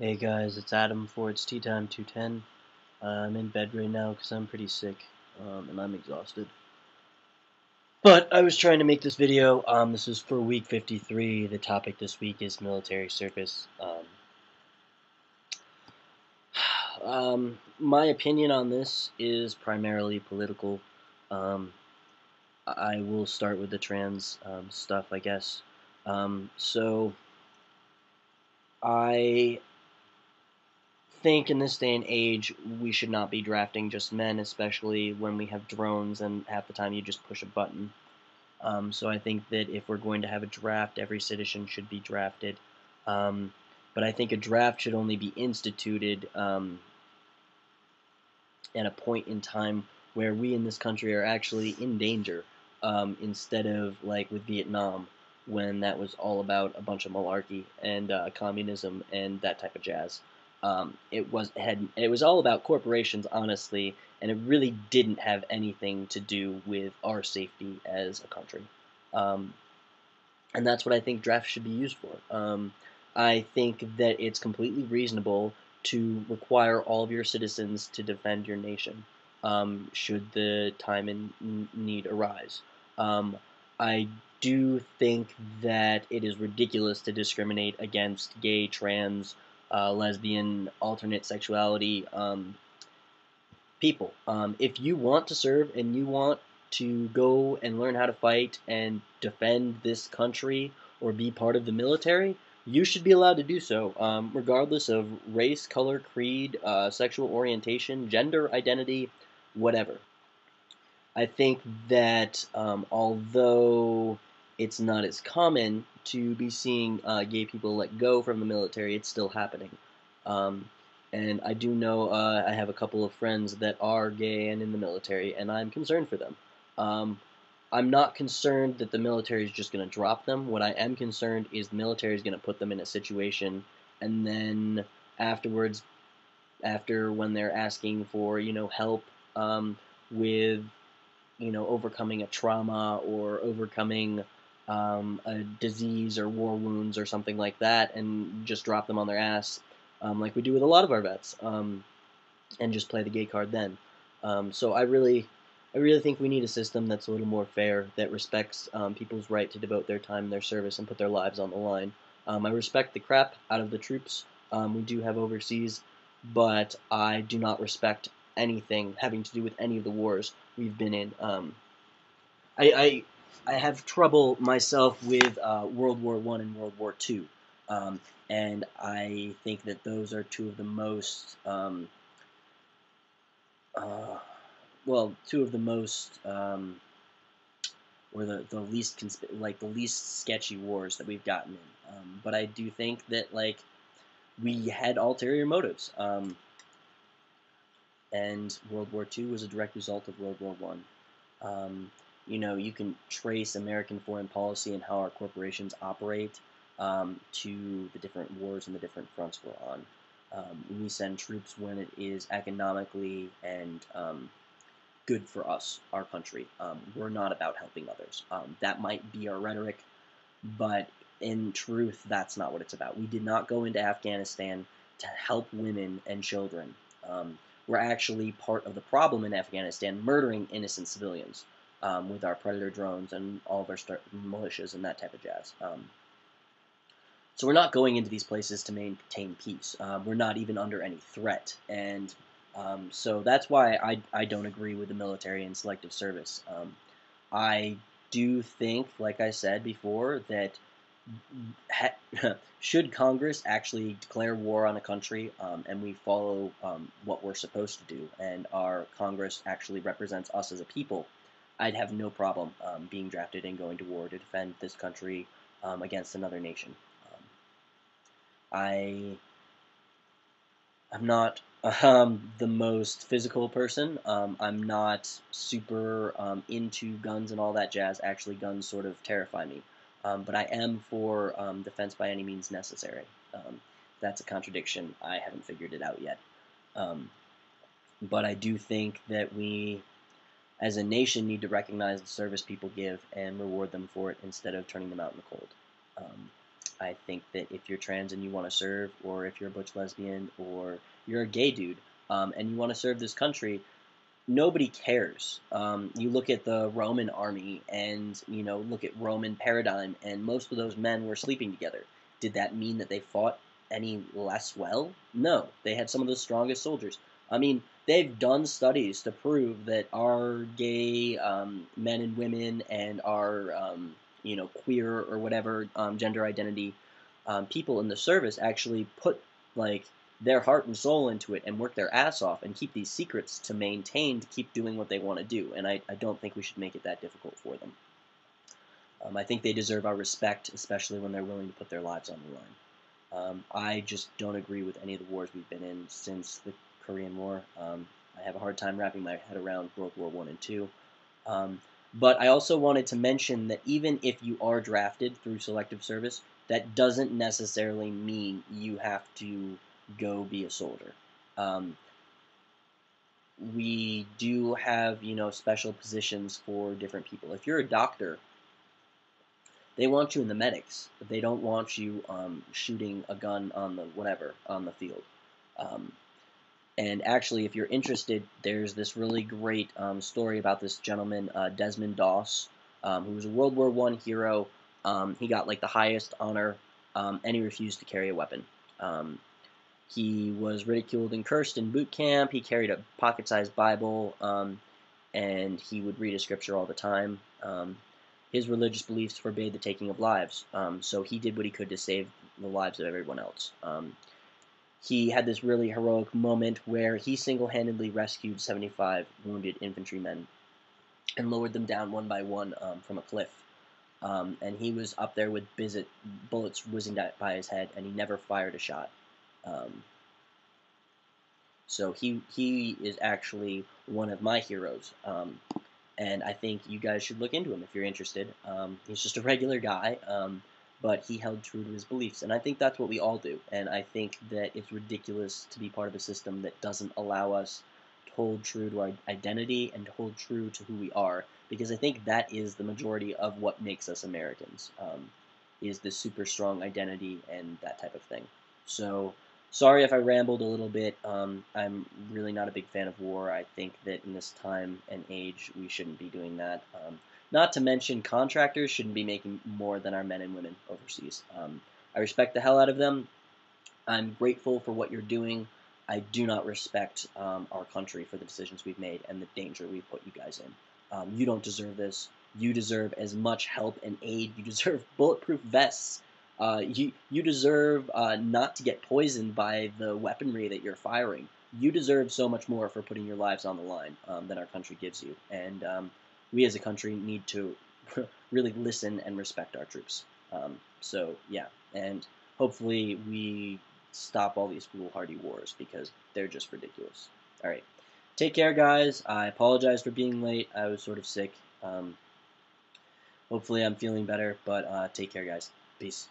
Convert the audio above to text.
Hey guys, it's Adam for It's Tea Time 210. I'm in bed right now because I'm pretty sick, and I'm exhausted. But I was trying to make this video. This is for week 53. The topic this week is military service. My opinion on this is primarily political. Um, I will start with the trans stuff, I guess. So I think in this day and age we should not be drafting just men, especially when we have drones and half the time you just push a button. So I think that if we're going to have a draft, every citizen should be drafted. Um, but I think a draft should only be instituted at a point in time where we in this country are actually in danger, instead of like with Vietnam, when that was all about a bunch of malarkey and communism and that type of jazz. It was all about corporations, honestly, and it really didn't have anything to do with our safety as a country. Um, and that's what I think drafts should be used for. I think that it's completely reasonable to require all of your citizens to defend your nation, should the time and need arise. Um, I do think that it is ridiculous to discriminate against gay, trans, lesbian, alternate sexuality people. If you want to serve and you want to go and learn how to fight and defend this country or be part of the military, you should be allowed to do so, regardless of race, color, creed, sexual orientation, gender identity, whatever. I think that although it's not as common to be seeing gay people let go from the military, it's still happening. Um, and I do know I have a couple of friends that are gay and in the military, and I'm concerned for them. Um, I'm not concerned that the military is just going to drop them. What I am concerned is the military is going to put them in a situation, and then afterwards, after when they're asking for help with overcoming a trauma or overcoming a disease or war wounds or something like that, and just drop them on their ass, like we do with a lot of our vets, and just play the gay card then. So I really think we need a system that's a little more fair, that respects people's right to devote their time, their service, and put their lives on the line. I respect the crap out of the troops we do have overseas, but I do not respect anything having to do with any of the wars we've been in. I I have trouble myself with World War One and World War Two, and I think that those are two of the most uh, two of the most or the least like the least sketchy wars that we've gotten in. But I do think that like we had ulterior motives, and World War Two was a direct result of World War One. You can trace American foreign policy and how our corporations operate, to the different wars and the different fronts we're on. We send troops when it is economically and good for us, our country. We're not about helping others. That might be our rhetoric, but in truth, that's not what it's about. We did not go into Afghanistan to help women and children. We're actually part of the problem in Afghanistan, murdering innocent civilians with our Predator drones and all of our militias and that type of jazz. So we're not going into these places to maintain peace. We're not even under any threat, and so that's why I don't agree with the military and selective service. I do think, like I said before, that should Congress actually declare war on a country, and we follow what we're supposed to do, and our Congress actually represents us as a people, I'd have no problem being drafted and going to war to defend this country against another nation. I I'm not the most physical person. I'm not super into guns and all that jazz. Actually, guns sort of terrify me. But I am for defense by any means necessary. That's a contradiction. I haven't figured it out yet. Um, but I do think that we, as a nation, need to recognize the service people give and reward them for it instead of turning them out in the cold. Um, I think that if you're trans and you want to serve, or if you're a butch lesbian, or you're a gay dude, and you want to serve this country, nobody cares. You look at the Roman army, and look at Roman paradigm, and most of those men were sleeping together. Did that mean that they fought any less well? No, they had some of the strongest soldiers. I mean, they've done studies to prove that our gay men and women and our queer or whatever gender identity people in the service actually put like their heart and soul into it and work their ass off and keep these secrets to maintain to keep doing what they want to do. And I don't think we should make it that difficult for them. I think they deserve our respect, especially when they're willing to put their lives on the line. I just don't agree with any of the wars we've been in since the Korean War. I have a hard time wrapping my head around World War I and II. But I also wanted to mention that even if you are drafted through selective service, that doesn't necessarily mean you have to go be a soldier. Um, we do have, special positions for different people. If you're a doctor, they want you in the medics, but they don't want you shooting a gun on the field. Um, and actually, if you're interested, there's this really great story about this gentleman, Desmond Doss, who was a World War I hero. He got like the highest honor, and he refused to carry a weapon. He was ridiculed and cursed in boot camp. He carried a pocket-sized Bible, and he would read a scripture all the time. His religious beliefs forbade the taking of lives, so he did what he could to save the lives of everyone else. He had this really heroic moment where he single-handedly rescued 75 wounded infantrymen and lowered them down one by one from a cliff. And he was up there with bullets whizzing by his head, and he never fired a shot. So he is actually one of my heroes, and I think you guys should look into him if you're interested. He's just a regular guy, but he held true to his beliefs, and I think that's what we all do. And I think that it's ridiculous to be part of a system that doesn't allow us to hold true to our identity and to hold true to who we are, because I think that is the majority of what makes us Americans, is this super strong identity and that type of thing. So sorry if I rambled a little bit. I'm really not a big fan of war. I think that in this time and age, we shouldn't be doing that. Not to mention, contractors shouldn't be making more than our men and women overseas. I respect the hell out of them. I'm grateful for what you're doing. I do not respect our country for the decisions we've made and the danger we've put you guys in. You don't deserve this. You deserve as much help and aid. You deserve bulletproof vests. You deserve not to get poisoned by the weaponry that you're firing. You deserve so much more for putting your lives on the line than our country gives you. And we as a country need to really listen and respect our troops. So, yeah, and hopefully we stop all these foolhardy wars because they're just ridiculous. All right. Take care, guys. I apologize for being late. I was sort of sick. Hopefully I'm feeling better, but take care, guys. Peace.